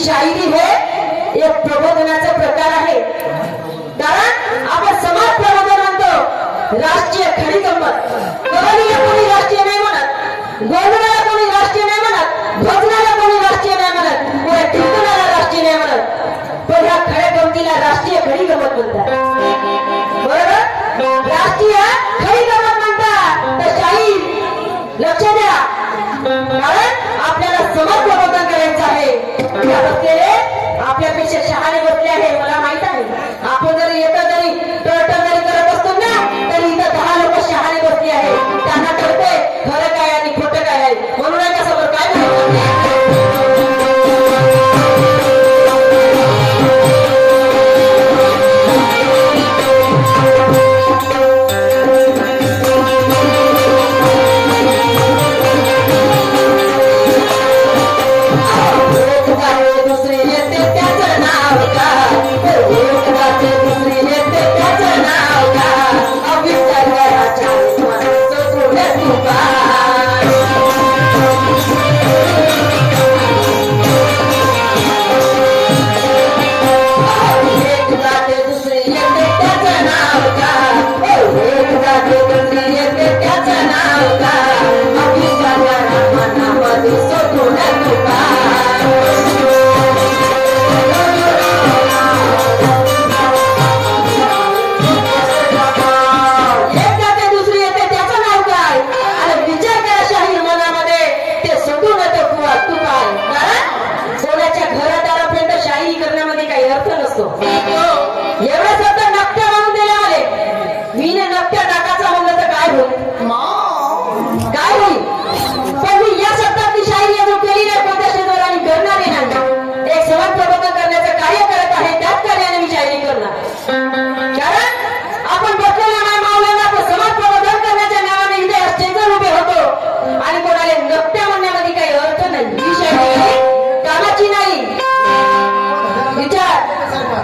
शायरी हे एक प्रबोधनाचा प्रकार आहे। कारण आपण समाज प्रबोधन म्हणतो, राष्ट्रीय खरी गंमत। कवळीला कोणी राष्ट्रीय नाही म्हणत, गोंधळाला कोणी राष्ट्रीय नाही म्हणत, भजनाला कोणी राष्ट्रीय नाही म्हणत, कोणी कीर्तनाला राष्ट्रीय नाही म्हणत, पण ह्या खऱ्या गमतीला राष्ट्रीय खरी गंमत म्हणतात। बरोबर? राष्ट्रीय खरी गंमत म्हणतात तर शाहीर लक्ष द्या, कारण आपल्याला समाज प्रबोधन करायचं आहे। या बसलेले आपल्यापेक्षा शहाणे बसले आहे, मला माहित आहे। आपण जरी येतं जरी टळटळ जरी करत असतो ना, तरी इथं 10 लोक शहाणे बसले आहे, त्यांना कळते खरं काय आणि खोटं काय आहे। म्हणून का समोर काय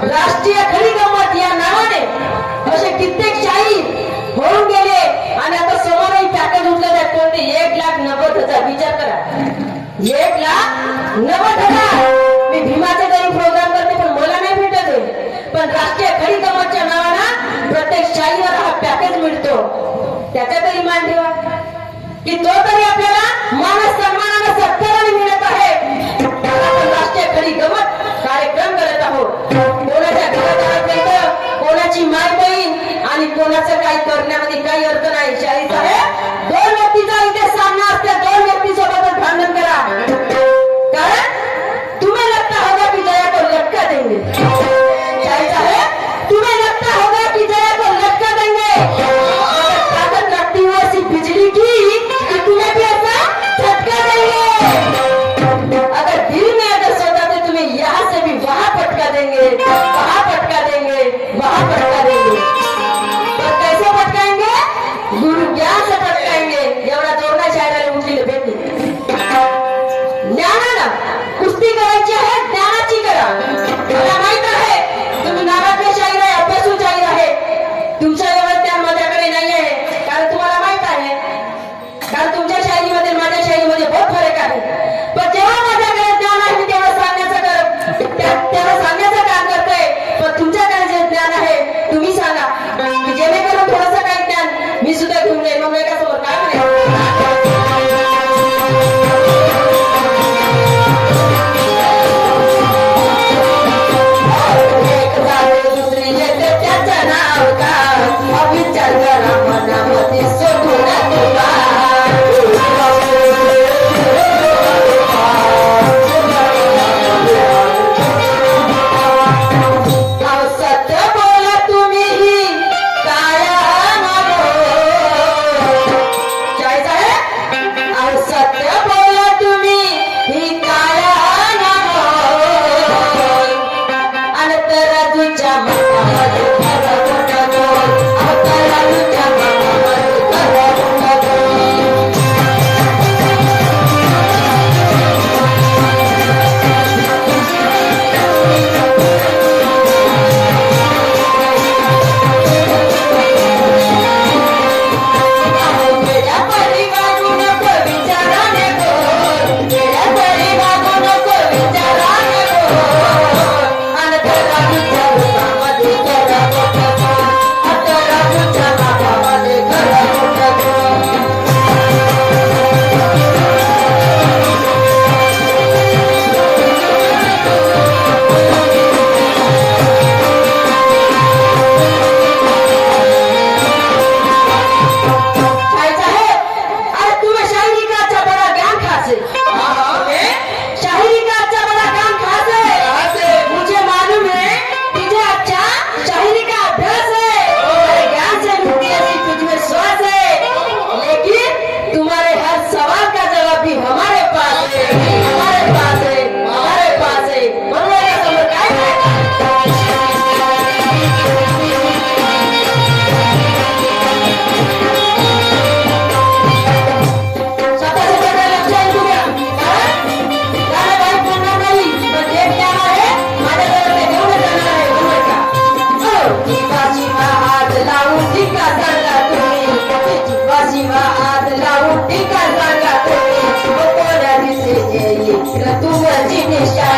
राष्ट्रीय खरी गंमत या नावाने असे कित्येक शाहीर होऊन गेले आणि आता समोरही पॅकेज उठलं जात कोणते 1,90,000। विचार करा, 1,90,000। मी भीमाचे तरी प्रोग्राम करते पण मला नाही भेटत आहे, पण राष्ट्रीय खरी गंमतच्या नावानं प्रत्येक शाहीर हा पॅकेज मिळतो। त्याचा तरी मान ठेवा की तो तरी आपल्याला मान सन्मानाने सत्काराने मिळत आहे। आपण राष्ट्रीय खरी गंमत कार्यक्रम करत आहोत। कोणाच्या घरादारापर्यंत कोणाची माय बहीण आणि कोणाचं काही करण्यामध्ये काही अर्थ नाही। शाहीर साहेब, 2 व्यक्तीचा इथे सामना असते, 2 व्यक्ती सोबतच भांडण करा, कारण तुम्हें लगता होगा कि जया को लटका देंगे। शाहीर साहेब, तुम्हें लगता होगा कि जया को लटका देंगे, ताकत रखती हो ऐसी बिजली की कि तुम्हें भी ऐसा झटका देंगे। अगर दिल में अगर सोचा तो तुम्हें यहाँ से भी वहां पटका देंगे, वहां पटका देंगे। का सांगा तुम्ही कोणा दिसे येईल तू माझी निशा